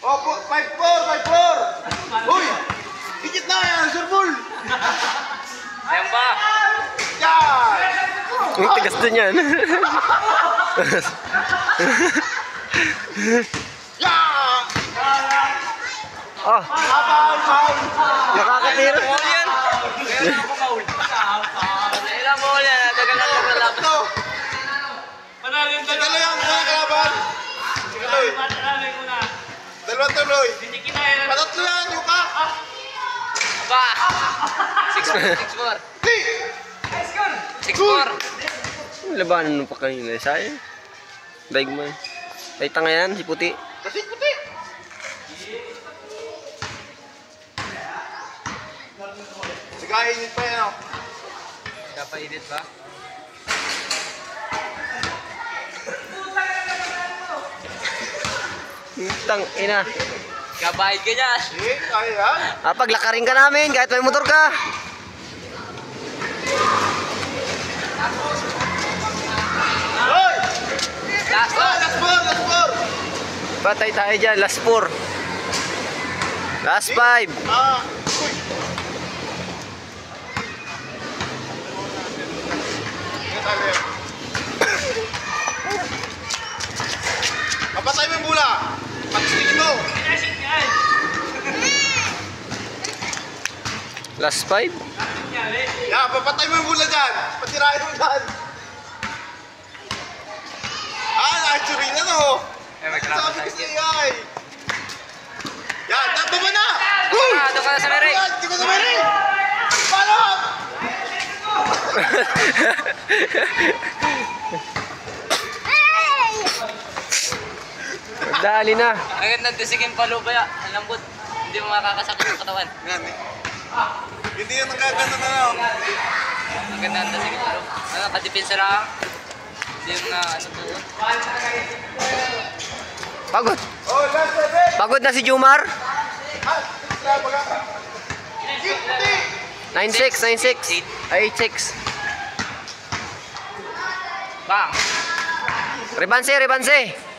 Opo, 5-4, 5-4. Uy! Higit na yan, Sir Bull! Ayan ba? Yan! Ang tigas din yan. Yan! Oh, Foul! nakakatira. Maul yan. Kaya ako maul. Ilang maul yan. Tagal na lang nalapit. Ito! Panalin Sige lang yan, mga kalaban! Sige lang. Panalin mo na. Dalawang tuloy. Hindi kita yan. Patatlo yan, Yuka! Ba? 6-4. 6-4. Labanan mo pa kanina. Sayang. Daig mo. Ay, tanga yan, si puti. Kasi puti! Sige, init pa yan, oh. Kapainit ba? Tang ina. Kabayad ka dyan. Sige, kaya yan. Paglakarin ka namin kahit may motor ka. Hoy! Last Oh, last ball, last ball! Patay tayo dyan. Last 4. Last 5. Uy! Ingat tayo. Kapatay mo yung bula. Pag-stick mo. Last 5. Yan, papatay mo yung bula dyan. Patirahin mo dyan. Actually na no. Eh, may kalaban Sabi tayo. ko sa'yo ay. Yan, takbo mo na. Doon ka na sa Mary. Yan, di ko na Mary. Paano? Dali na. Agad nagtisigin palo ba ya? Ang lambot. Hindi mo makakasakit yung katawan. Yan eh. Hindi yung nagkaganda na no. Agad na nagtisigin palo. Ano, kadipinsa lang. Hindi mo na ano to. Pagod. Oh, last 7. Pagod na si Jumar. Baga. Puti. 9-6, 9-6. Ay, 8-6. Bang! Rebanse, rebanse.